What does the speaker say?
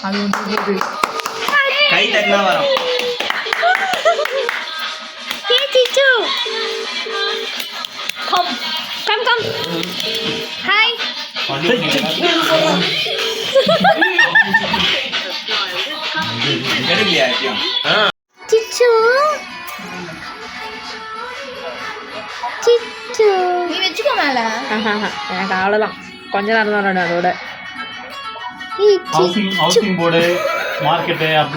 அது வந்து கை தட்டினா வரும். Hey Chichu. Come. Come come. Hi. எடுக்கலையா எப்பயும்? Chichu. Chichu. நீ வெச்சுக்கோ மேல. எனக்கு அவ்வளோதான் கொஞ்ச நேரம் தான் அதோட ஹவுசிங் போர்டு மார்க்கெட்டு அப்படி